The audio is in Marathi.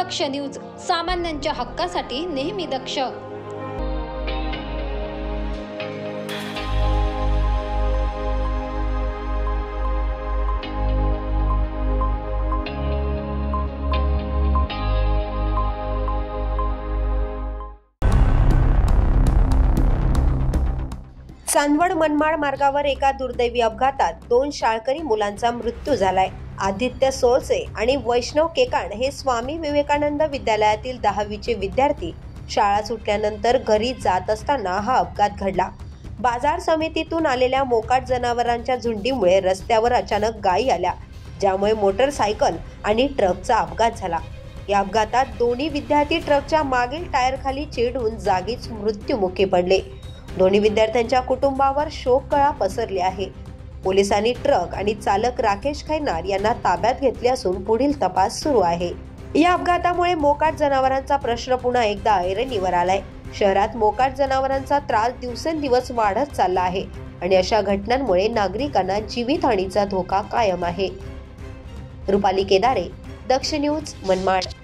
दक्ष न्यूज, सामान्यांच्या हक्कासाठी नेहमी दक्ष. चांदवड मनमाड मार्गावर एका दुर्दैवी अपघातात 2 शाळकरी मुलांचा मृत्यू झालाय. आदित्य सोळसे आणि वैष्णव केकाण हे स्वामी विवेकानंद विद्यालयातील 10वीचे विद्यार्थी शाळा सुटल्यानंतर घरी जात असताना हा अपघात घडला. बाजार समितीतून आलेल्या मोकाट जनावरांच्या झुंडीमुळे रस्त्यावर अचानक गायी आल्या, ज्यामुळे मोटरसायकल आणि ट्रकचा अपघात झाला. या अपघातात दोन्ही विद्यार्थी ट्रकच्या मागील टायरखाली चिरडून जागीच मृत्युमुखी पडले. दोन्ही विद्यार्थ्यांच्या कुटुंबावर शोककळा पसरली आहे. पोलिसांनी ट्रक आणि चालक राकेश खैनार यांना ताब्यात घेतले असून पुढील तपास सुरू आहे. या अपघातामुळे मोकाट जनावरांचा प्रश्न पुन्हा एकदा ऐरणीवर आलाय. शहरात मोकाट जनावरांचा त्रास दिवसेंदिवस वाढत चालला आहे आणि अशा घटनांमुळे नागरिकांना जीवितहानीचा धोका कायम आहे. रुपाली केदारे, दक्ष न्यूज, मनमाड.